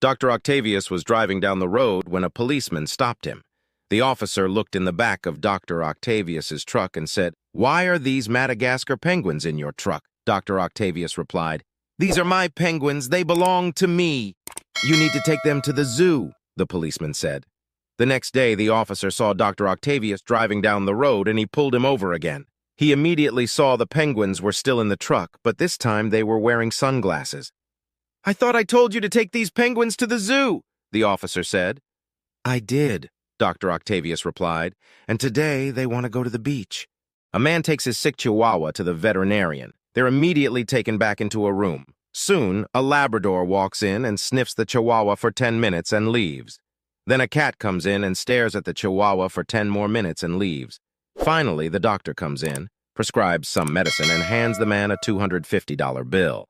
Dr. Octavius was driving down the road when a policeman stopped him. The officer looked in the back of Dr. Octavius's truck and said, "Why are these Madagascar penguins in your truck?" Dr. Octavius replied, "These are my penguins. They belong to me." "You need to take them to the zoo," the policeman said. The next day, the officer saw Dr. Octavius driving down the road and he pulled him over again. He immediately saw the penguins were still in the truck, but this time they were wearing sunglasses. "I thought I told you to take these penguins to the zoo," the officer said. "I did," Dr. Octavius replied, "and today they want to go to the beach." A man takes his sick chihuahua to the veterinarian. They're immediately taken back into a room. Soon, a Labrador walks in and sniffs the chihuahua for 10 minutes and leaves. Then a cat comes in and stares at the chihuahua for 10 more minutes and leaves. Finally, the doctor comes in, prescribes some medicine, and hands the man a $250 bill.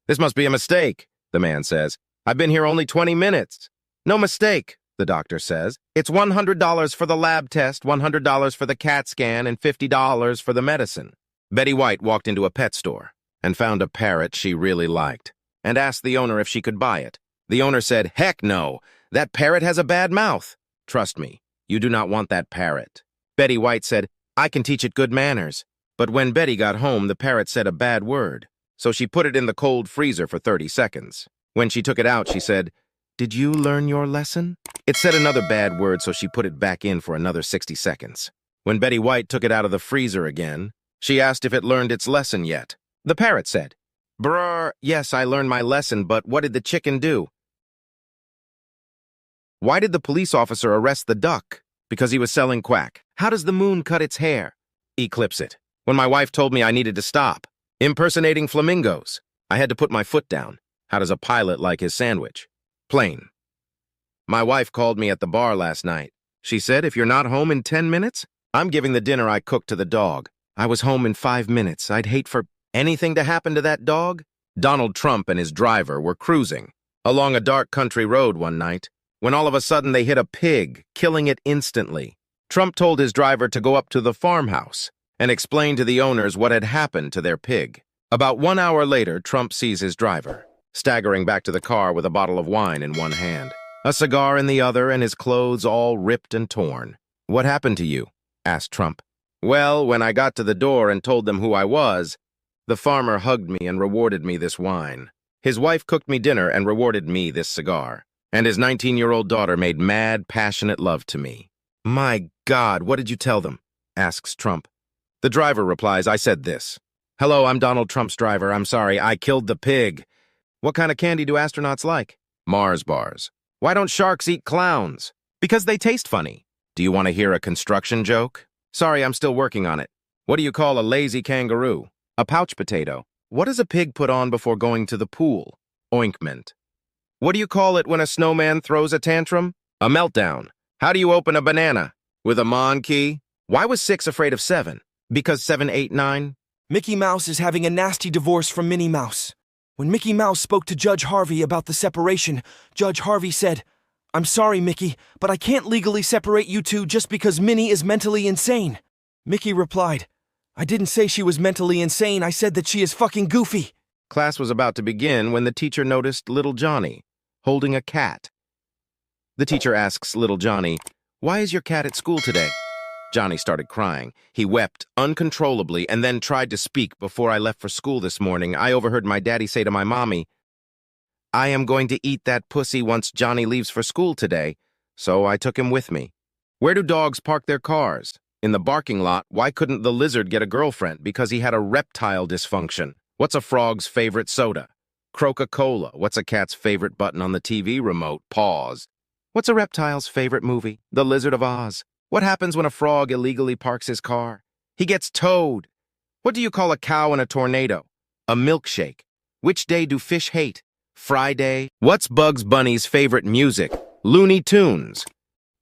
"This must be a mistake," the man says. "I've been here only 20 minutes. "No mistake," the doctor says. "It's $100 for the lab test, $100 for the CAT scan, and $50 for the medicine." Betty White walked into a pet store and found a parrot she really liked and asked the owner if she could buy it. The owner said, "Heck no, that parrot has a bad mouth. Trust me, you do not want that parrot." Betty White said, "I can teach it good manners." But when Betty got home, the parrot said a bad word, so she put it in the cold freezer for 30 seconds. When she took it out, she said, "Did you learn your lesson?" It said another bad word, so she put it back in for another 60 seconds. When Betty White took it out of the freezer again, she asked if it learned its lesson yet. The parrot said, "Brr, yes, I learned my lesson, but what did the chicken do?" Why did the police officer arrest the duck? Because he was selling quack. How does the moon cut its hair? Eclipse it. When my wife told me I needed to stop. Impersonating flamingos. I had to put my foot down. How does a pilot like his sandwich? Plain. My wife called me at the bar last night. She said, "If you're not home in 10 minutes, I'm giving the dinner I cooked to the dog." I was home in 5 minutes. I'd hate for anything to happen to that dog. Donald Trump and his driver were cruising along a dark country road one night when all of a sudden they hit a pig, killing it instantly. Trump told his driver to go up to the farmhouse and explain to the owners what had happened to their pig. About 1 hour later, Trump sees his driver staggering back to the car with a bottle of wine in one hand, a cigar in the other, and his clothes all ripped and torn. "What happened to you?" asked Trump. "Well, when I got to the door and told them who I was, the farmer hugged me and rewarded me this wine. His wife cooked me dinner and rewarded me this cigar. And his 19-year-old daughter made mad, passionate love to me." "My God, what did you tell them?" asks Trump. The driver replies, "I said this. Hello, I'm Donald Trump's driver. I'm sorry, I killed the pig. What kind of candy do astronauts like? Mars bars. Why don't sharks eat clowns? Because they taste funny. Do you want to hear a construction joke? Sorry, I'm still working on it. What do you call a lazy kangaroo? A pouch potato. What does a pig put on before going to the pool? Ointment. What do you call it when a snowman throws a tantrum? A meltdown. How do you open a banana? With a Mon key? Why was 6 afraid of 7? Because 7, 8, 9? Mickey Mouse is having a nasty divorce from Minnie Mouse. When Mickey Mouse spoke to Judge Harvey about the separation, Judge Harvey said, "I'm sorry, Mickey, but I can't legally separate you two just because Minnie is mentally insane." Mickey replied, "I didn't say she was mentally insane, I said that she is fucking goofy." Class was about to begin when the teacher noticed little Johnny holding a cat. The teacher asks little Johnny, "Why is your cat at school today?" Johnny started crying. He wept uncontrollably and then tried to speak. "Before I left for school this morning, I overheard my daddy say to my mommy, 'I am going to eat that pussy once Johnny leaves for school today,' so I took him with me." Where do dogs park their cars? In the parking lot. Why couldn't the lizard get a girlfriend? Because he had a reptile dysfunction. What's a frog's favorite soda? Coca-Cola. What's a cat's favorite button on the TV remote? Pause. What's a reptile's favorite movie? The Lizard of Oz. What happens when a frog illegally parks his car? He gets towed. What do you call a cow in a tornado? A milkshake. Which day do fish hate? Friday. What's Bugs Bunny's favorite music? Looney Tunes.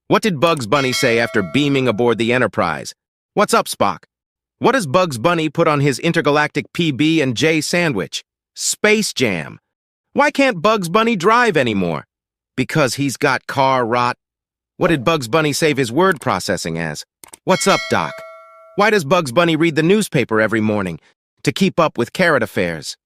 What did Bugs Bunny say after beaming aboard the Enterprise? What's up, Spock? What does Bugs Bunny put on his intergalactic PB&J sandwich? Space Jam. Why can't Bugs Bunny drive anymore? Because he's got car rot. What did Bugs Bunny save his word processing as? What's up, Doc? Why does Bugs Bunny read the newspaper every morning? To keep up with carrot affairs.